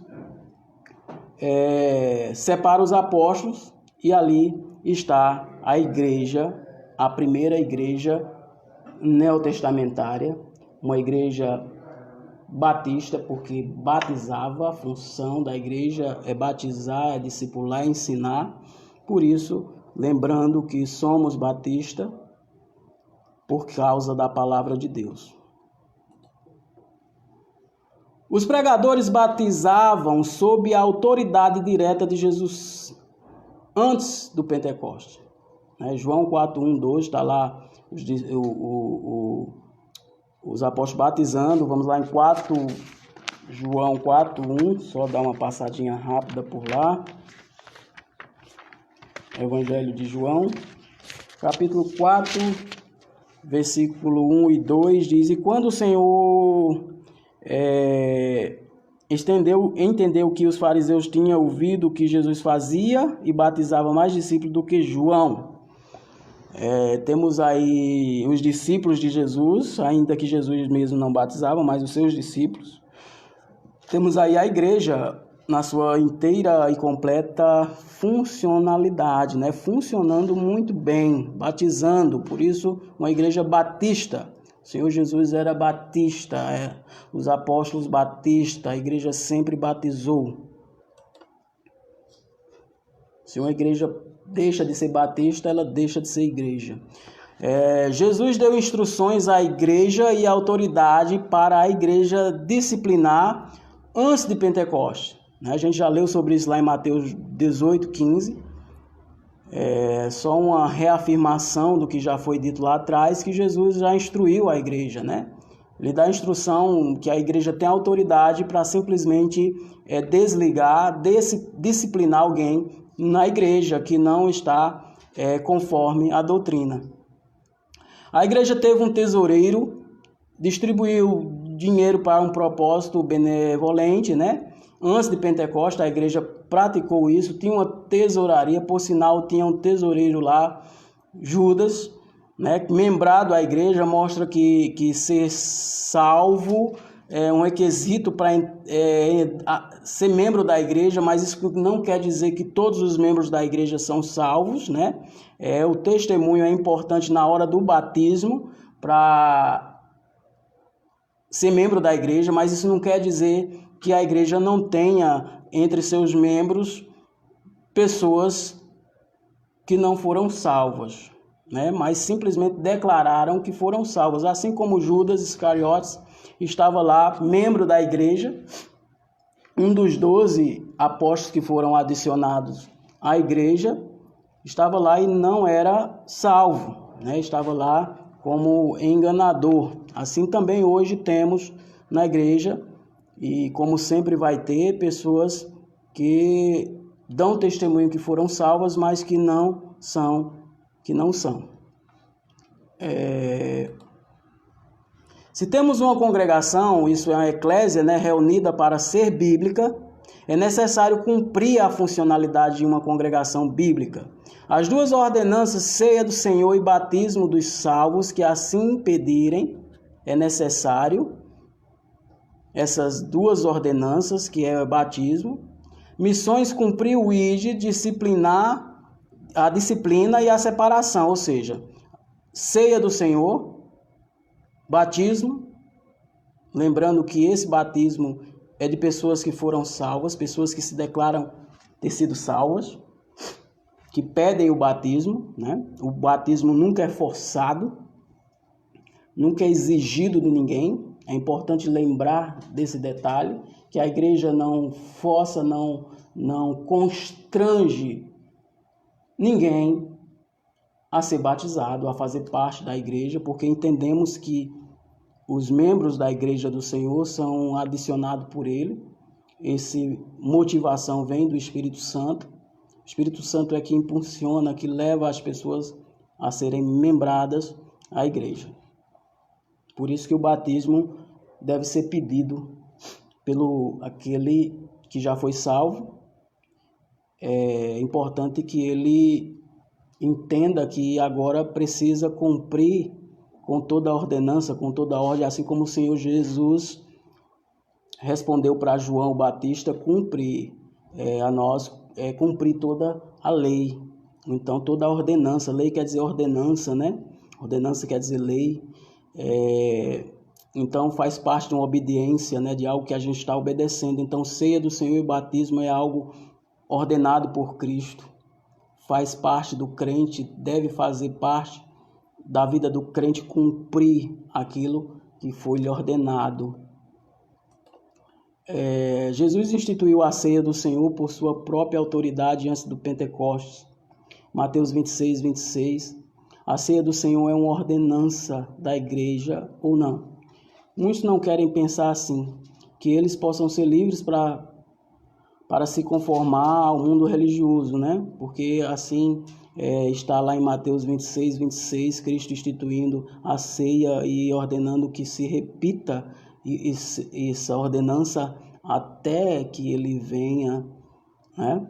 separa os apóstolos, e ali está a igreja, a primeira igreja neotestamentária, uma igreja batista, porque batizava. A função da igreja é batizar, é discipular, é ensinar. Por isso, lembrando que somos batistas por causa da palavra de Deus. Os pregadores batizavam sob a autoridade direta de Jesus antes do Pentecostes. João 4, 1, 2, está lá os apóstolos batizando. Vamos lá em 4, João 4:1, só dar uma passadinha rápida por lá. Evangelho de João, capítulo 4, versículo 1 e 2, diz: E quando o Senhor entendeu que os fariseus tinham ouvido o que Jesus fazia e batizava mais discípulos do que João. Temos aí os discípulos de Jesus, ainda que Jesus mesmo não batizava, mas os seus discípulos. Temos aí a igreja na sua inteira e completa funcionalidade, né? Funcionando muito bem, batizando. Por isso, uma igreja batista. O Senhor Jesus era batista, os apóstolos batista, a igreja sempre batizou. Se uma igreja deixa de ser batista, ela deixa de ser igreja. Jesus deu instruções à igreja e autoridade para a igreja disciplinar antes de Pentecostes. A gente já leu sobre isso lá em Mateus 18:15. Só uma reafirmação do que já foi dito lá atrás, que Jesus já instruiu a igreja, né? Ele dá a instrução que a igreja tem autoridade para simplesmente desligar, disciplinar alguém na igreja que não está conforme a doutrina. A igreja teve um tesoureiro, distribuiu dinheiro para um propósito benevolente, né? Antes de Pentecostes, a igreja praticou isso, tinha uma tesouraria, por sinal, tinha um tesoureiro lá, Judas, né? Membrado à igreja, mostra que ser salvo é um requisito para ser membro da igreja, mas isso não quer dizer que todos os membros da igreja são salvos, né? O testemunho é importante na hora do batismo para ser membro da igreja, mas isso não quer dizer que a igreja não tenha entre seus membros pessoas que não foram salvas, né? Mas simplesmente declararam que foram salvas, assim como Judas Iscariotes estava lá, membro da igreja, um dos 12 apóstolos que foram adicionados à igreja, estava lá e não era salvo, né? Estava lá como enganador. Assim também hoje temos na igreja, e como sempre vai ter, pessoas que dão testemunho que foram salvas, mas que não são. Se temos uma congregação, isso é uma eclésia, né, reunida para ser bíblica, é necessário cumprir a funcionalidade de uma congregação bíblica. As duas ordenanças, ceia do Senhor e batismo dos salvos, que assim pedirem, é necessário essas duas ordenanças, que é o batismo. Missões, cumprir o ID, disciplinar a disciplina e a separação, ou seja, ceia do Senhor, batismo, lembrando que esse batismo é de pessoas que foram salvas, pessoas que se declaram ter sido salvas, que pedem o batismo, né? O batismo nunca é forçado, nunca é exigido de ninguém. É importante lembrar desse detalhe, que a igreja não força, não constrange ninguém a ser batizado, a fazer parte da igreja, porque entendemos que os membros da igreja do Senhor são adicionados por Ele. Essa motivação vem do Espírito Santo. O Espírito Santo é que impulsiona, que leva as pessoas a serem membradas à igreja. Por isso que o batismo deve ser pedido pelo aquele que já foi salvo. É importante que ele entenda que agora precisa cumprir com toda a ordenança, com toda a ordem, assim como o Senhor Jesus respondeu para João Batista, cumprir cumprir toda a lei. Então, toda a ordenança, lei quer dizer ordenança, né? Ordenança quer dizer lei. Então, faz parte de uma obediência, né? De algo que a gente está obedecendo. Então, ceia do Senhor e batismo é algo ordenado por Cristo. Faz parte do crente, deve fazer parte da vida do crente cumprir aquilo que foi lhe ordenado. Jesus instituiu a ceia do Senhor por sua própria autoridade antes do Pentecostes. Mateus 26, 26. A ceia do Senhor é uma ordenança da igreja ou não? Muitos não querem pensar assim. que eles possam ser livres para se conformar ao mundo religioso, né? Porque assim está lá em Mateus 26, Cristo instituindo a ceia e ordenando que se repita essa ordenança até que ele venha, né?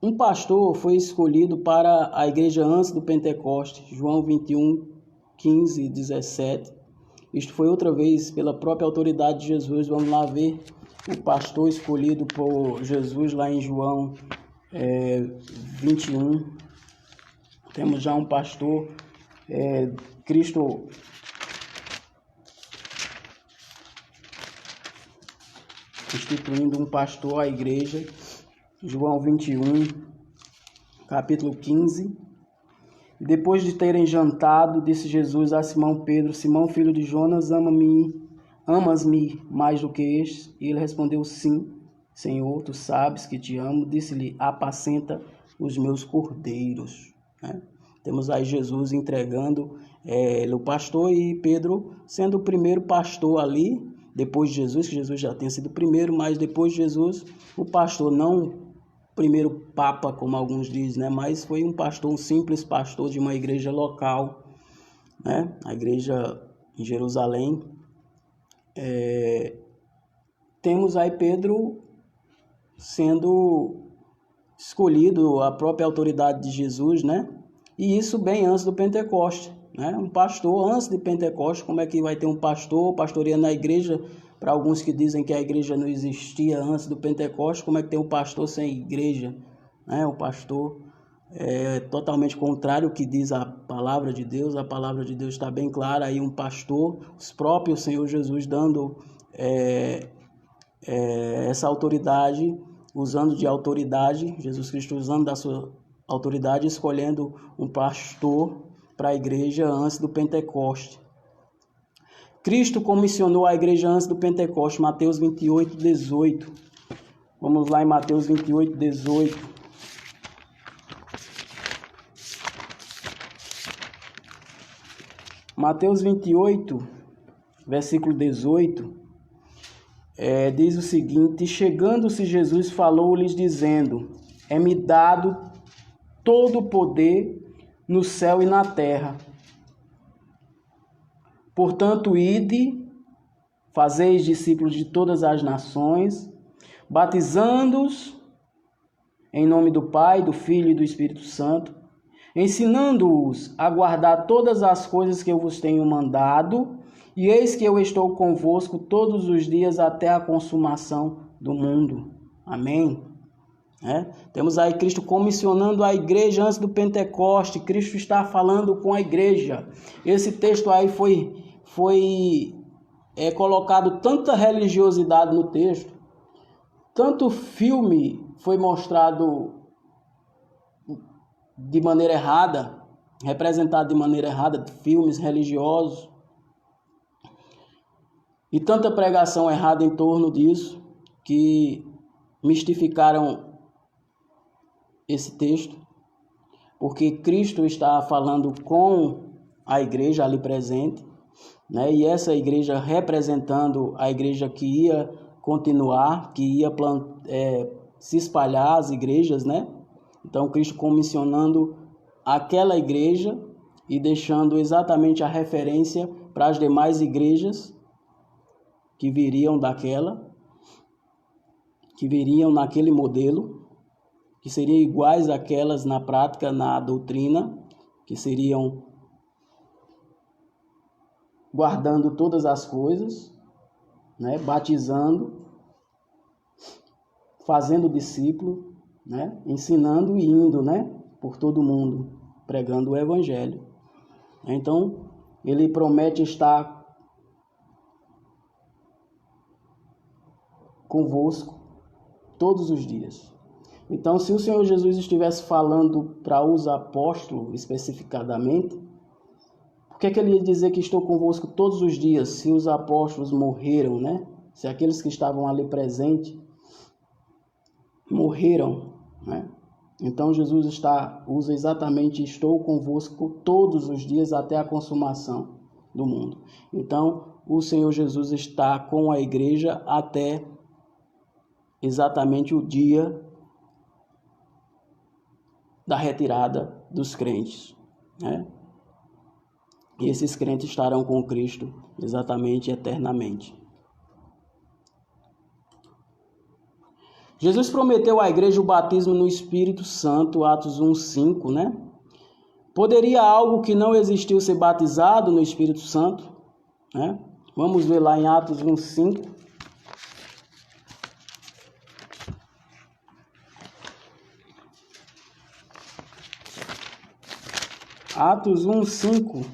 Um pastor foi escolhido para a igreja antes do Pentecoste, João 21, 15 e 17. Isto foi outra vez pela própria autoridade de Jesus. Vamos lá ver o pastor escolhido por Jesus lá em João 21. Temos já um pastor, Cristo instituindo um pastor à igreja. João 21, capítulo 15. Depois de terem jantado, disse Jesus a Simão Pedro: Simão, filho de Jonas, amas-me mais do que estes? E ele respondeu: Sim, Senhor, tu sabes que te amo. Disse-lhe: apacenta os meus cordeiros. Temos aí Jesus entregando o pastor e Pedro sendo o primeiro pastor ali, depois de Jesus, que Jesus já tinha sido o primeiro, mas depois de Jesus, o pastor, não primeiro papa, como alguns dizem, né? Mas foi um pastor, um simples pastor de uma igreja local, né? A igreja em Jerusalém. Temos aí Pedro sendo escolhido, a própria autoridade de Jesus, né? E isso bem antes do Pentecoste, né? Um pastor antes de Pentecoste, como é que vai ter um pastor pastoreando na igreja? Para alguns que dizem que a igreja não existia antes do Pentecoste, como é que tem um pastor sem igreja? O pastor é totalmente contrário ao que diz a palavra de Deus. A palavra de Deus está bem clara. Aí um pastor, os próprios Senhor Jesus dando essa autoridade, usando de autoridade, Jesus Cristo usando da sua autoridade, escolhendo um pastor para a igreja antes do Pentecoste. Cristo comissionou a igreja antes do Pentecoste, Mateus 28, 18. Vamos lá em Mateus 28, 18. Mateus 28, versículo 18, diz o seguinte: chegando-se Jesus, falou-lhes dizendo: é-me dado todo o poder no céu e na terra. Portanto, ide, fazeis discípulos de todas as nações, batizando-os em nome do Pai, do Filho e do Espírito Santo, ensinando-os a guardar todas as coisas que eu vos tenho mandado, e eis que eu estou convosco todos os dias até a consumação do mundo. Amém? Temos aí Cristo comissionando a igreja antes do Pentecoste. Cristo está falando com a igreja. Esse texto aí foi colocado tanta religiosidade no texto, tanto filme foi mostrado de maneira errada, representado de maneira errada, filmes religiosos, e tanta pregação errada em torno disso, que mistificaram esse texto, porque Cristo está falando com a igreja ali presente, né? E essa igreja representando a igreja que ia continuar, que ia se espalhar as igrejas, né? Então Cristo comissionando aquela igreja e deixando exatamente a referência para as demais igrejas que viriam naquele modelo, que seriam iguais àquelas na prática, na doutrina, que seriam guardando todas as coisas, né? Batizando, fazendo discípulo, né? Ensinando e indo, né? Por todo mundo, pregando o evangelho. Então, ele promete estar convosco todos os dias. Então, se o Senhor Jesus estivesse falando para os apóstolos especificadamente, por que ele ia dizer que estou convosco todos os dias, se os apóstolos morreram, né? Se aqueles que estavam ali presentes morreram, né? Então Jesus usa exatamente: estou convosco todos os dias até a consumação. do mundo. Então, o Senhor Jesus está com a igreja até exatamente o dia da retirada dos crentes, né? E esses crentes estarão com Cristo exatamente eternamente. Jesus prometeu à igreja o batismo no Espírito Santo, Atos 1:5, né? Poderia algo que não existiu ser batizado no Espírito Santo, né? Vamos ver lá em Atos 1:5. Atos 1:5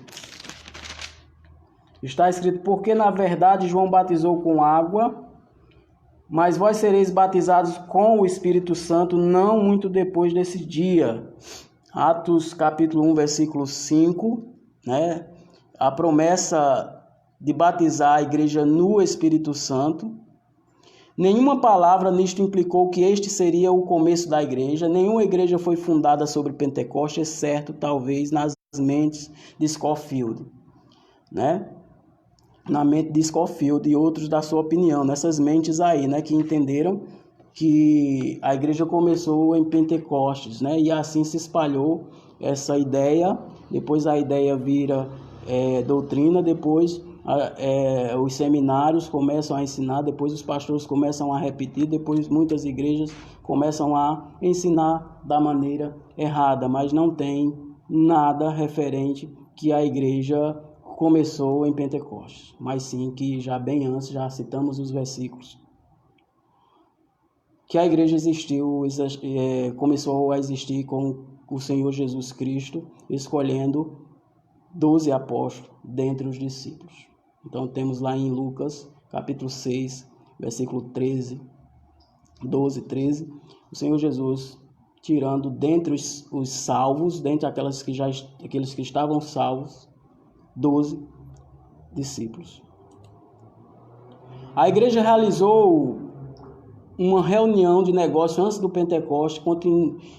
está escrito: porque na verdade João batizou com água, mas vós sereis batizados com o Espírito Santo não muito depois desse dia. Atos capítulo 1, versículo 5, né? A promessa de batizar a igreja no Espírito Santo. Nenhuma palavra nisto implicou que este seria o começo da igreja. Nenhuma igreja foi fundada sobre Pentecostes, exceto talvez nas mentes de Scofield, né? Na mente de Scofield e outros da sua opinião, nessas mentes aí, né, que entenderam que a igreja começou em Pentecostes, né, e assim se espalhou essa ideia. Depois a ideia vira doutrina, depois os seminários começam a ensinar, depois os pastores começam a repetir, depois muitas igrejas começam a ensinar da maneira errada, mas não tem nada referente que a igreja começou em Pentecostes, mas sim que já bem antes, já citamos os versículos, que a igreja começou a existir com o Senhor Jesus Cristo, escolhendo 12 apóstolos dentre os discípulos. Então temos lá em Lucas, capítulo 6, versículo 12, 13, o Senhor Jesus tirando dentre os salvos, dentre aqueles que estavam salvos, 12 discípulos. A igreja realizou uma reunião de negócio antes do Pentecostes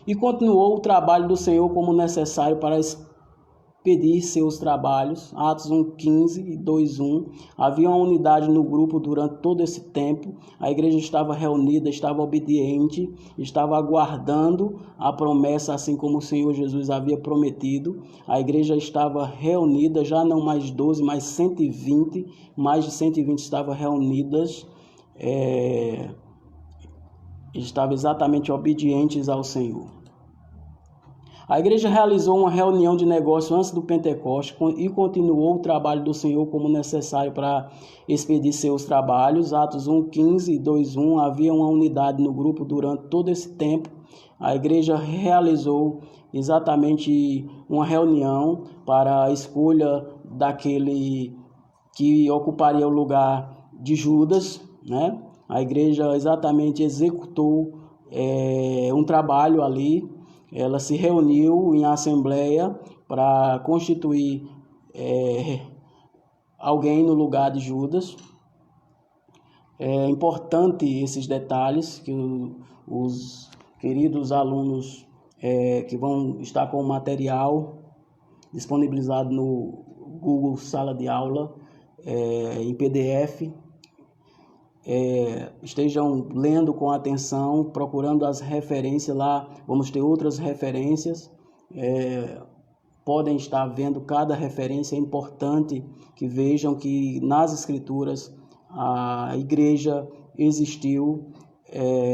e continuou o trabalho do Senhor como necessário para expedir seus trabalhos. Atos 1:15 e 2:1. Havia uma unidade no grupo durante todo esse tempo. A igreja estava reunida, estava obediente, estava aguardando a promessa, assim como o Senhor Jesus havia prometido. A igreja estava reunida, já não mais 12, mas 120. Mais de 120 estavam reunidas, estavam exatamente obedientes ao Senhor. A igreja realizou uma reunião de negócio antes do Pentecostes e continuou o trabalho do Senhor como necessário para expedir seus trabalhos. Atos 1:15 e 2:1. Havia uma unidade no grupo durante todo esse tempo. A igreja realizou exatamente uma reunião para a escolha daquele que ocuparia o lugar de Judas, né? A igreja exatamente executou um trabalho ali. Ela se reuniu em assembleia para constituir alguém no lugar de Judas. É importante esses detalhes que os queridos alunos que vão estar com o material disponibilizado no Google Sala de Aula em PDF, estejam lendo com atenção, procurando as referências lá. Vamos ter outras referências, podem estar vendo cada referência. É importante que vejam que nas Escrituras a igreja existiu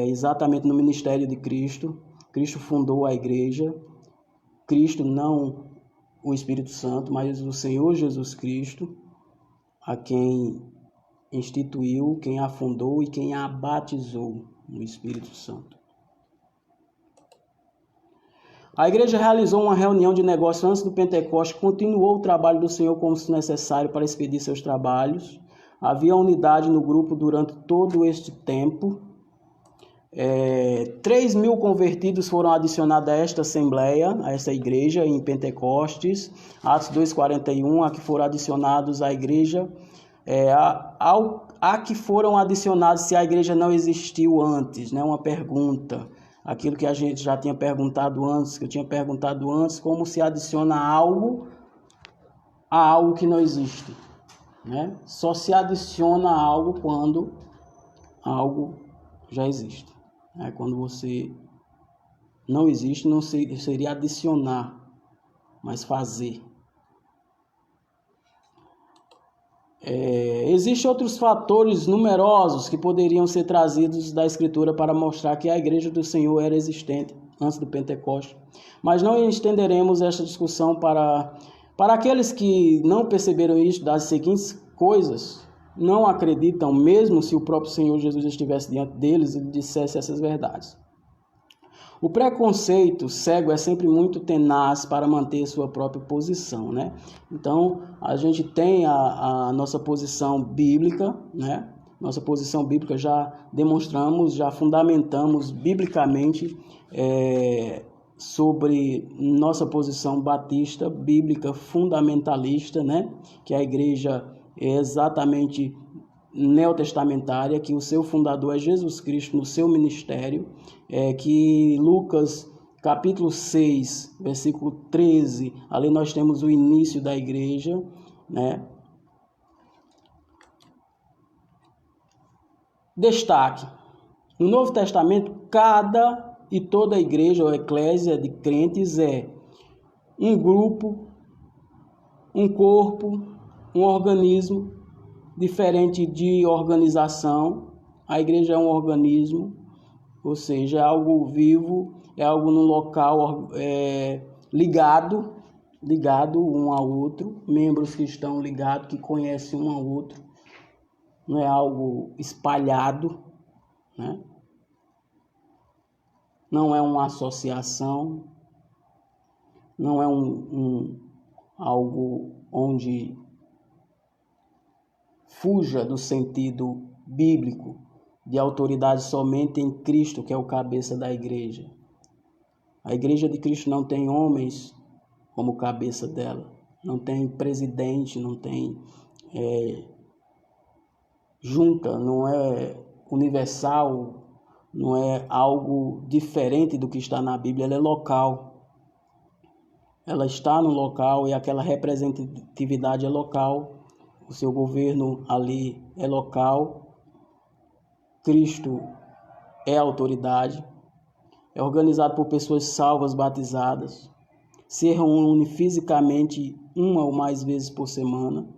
exatamente no ministério de Cristo. Cristo fundou a igreja. Cristo, não o Espírito Santo, mas o Senhor Jesus Cristo, a quem instituiu, quem a fundou e quem a batizou no Espírito Santo. A igreja realizou uma reunião de negócio antes do Pentecostes, continuou o trabalho do Senhor como se necessário para expedir seus trabalhos. Havia unidade no grupo durante todo este tempo. 3.000 convertidos foram adicionados a esta assembleia, a esta igreja em Pentecostes. Atos 2:41, a que foram adicionados à igreja. A que foram adicionados se a igreja não existiu antes, né? Uma pergunta, aquilo que a gente já tinha perguntado antes, como se adiciona algo a algo que não existe, né? Só se adiciona algo quando algo já existe. Quando você não existe, não seria adicionar, mas fazer. Existem outros fatores numerosos que poderiam ser trazidos da Escritura para mostrar que a Igreja do Senhor era existente antes do Pentecostes. Mas não estenderemos esta discussão para aqueles que não perceberam isso das seguintes coisas, não acreditam mesmo se o próprio Senhor Jesus estivesse diante deles e dissesse essas verdades. O preconceito cego é sempre muito tenaz para manter sua própria posição, né? Então, a gente tem a nossa posição bíblica, né? Nossa posição bíblica já demonstramos, já fundamentamos biblicamente sobre nossa posição batista, bíblica, fundamentalista, né? Que a igreja é exatamente neotestamentária, que o seu fundador é Jesus Cristo no seu ministério, que Lucas capítulo 6, versículo 13, ali nós temos o início da igreja, né? Destaque: no Novo Testamento, cada e toda a igreja ou eclésia de crentes é um grupo, um corpo, um organismo diferente de organização. A igreja é um organismo, ou seja, é algo vivo, é algo num local ligado um ao outro, membros que estão ligados, que conhecem um ao outro, não é algo espalhado, né? Não é uma associação, não é algo onde fuja do sentido bíblico de autoridade somente em Cristo, que é o cabeça da igreja. A igreja de Cristo não tem homens como cabeça dela, não tem presidente, não tem junta, não é universal, não é algo diferente do que está na Bíblia, ela é local. Ela está no local e aquela representatividade é local. O seu governo ali é local, Cristo é autoridade, é organizado por pessoas salvas, batizadas, se reúne fisicamente uma ou mais vezes por semana,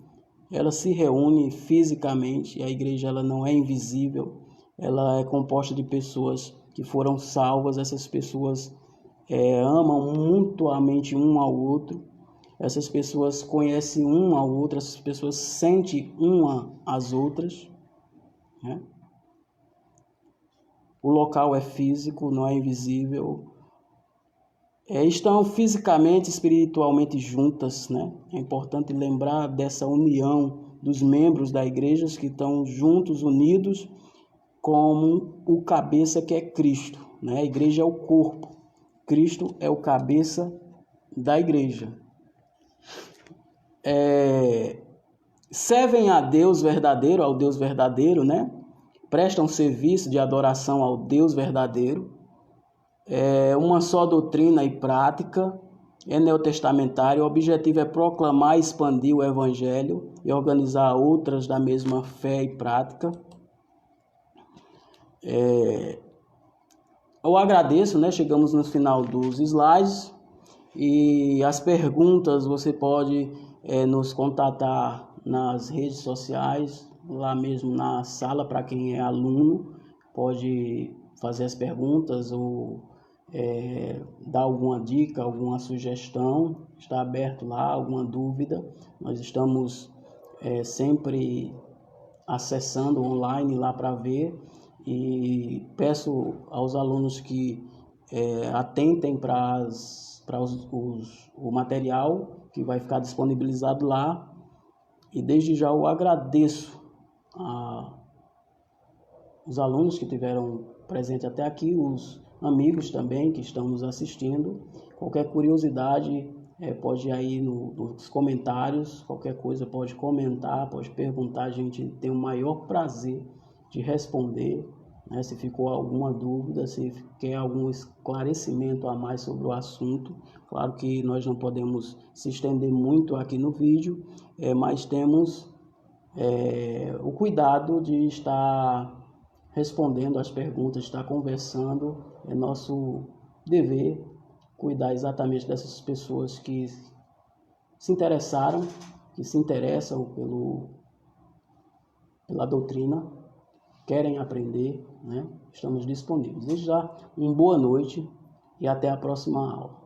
ela se reúne fisicamente, a igreja ela não é invisível, ela é composta de pessoas que foram salvas, essas pessoas amam mutuamente um ao outro, essas pessoas conhecem um ao outro, essas pessoas sentem uma às outras, né? O local é físico, não é invisível. Estão fisicamente e espiritualmente juntas, né? É importante lembrar dessa união dos membros da igreja que estão juntos, unidos, como o cabeça que é Cristo, né? A igreja é o corpo, Cristo é o cabeça da igreja. Servem a Deus verdadeiro, ao Deus verdadeiro, né? Prestam serviço de adoração ao Deus verdadeiro. Uma só doutrina e prática, é neotestamentário. O objetivo é proclamar e expandir o evangelho e organizar outras da mesma fé e prática. Eu agradeço, né? Chegamos no final dos slides e as perguntas você pode nos contatar nas redes sociais, lá mesmo na sala, para quem é aluno, pode fazer as perguntas ou dar alguma dica, alguma sugestão, está aberto lá, alguma dúvida. Nós estamos sempre acessando online lá para ver, e peço aos alunos que atentem para o material que vai ficar disponibilizado lá, e desde já eu agradeço os alunos que tiveram presente até aqui, os amigos também que estão nos assistindo. Qualquer curiosidade pode ir aí nos comentários, qualquer coisa pode comentar, pode perguntar, a gente tem o maior prazer de responder né? Se ficou alguma dúvida, se quer algum esclarecimento a mais sobre o assunto. Claro que nós não podemos se estender muito aqui no vídeo, mas temos o cuidado de estar respondendo as perguntas, estar conversando. É nosso dever cuidar exatamente dessas pessoas que se interessaram, que se interessam pela doutrina, querem aprender, né? Estamos disponíveis. Desde já, uma boa noite e até a próxima aula.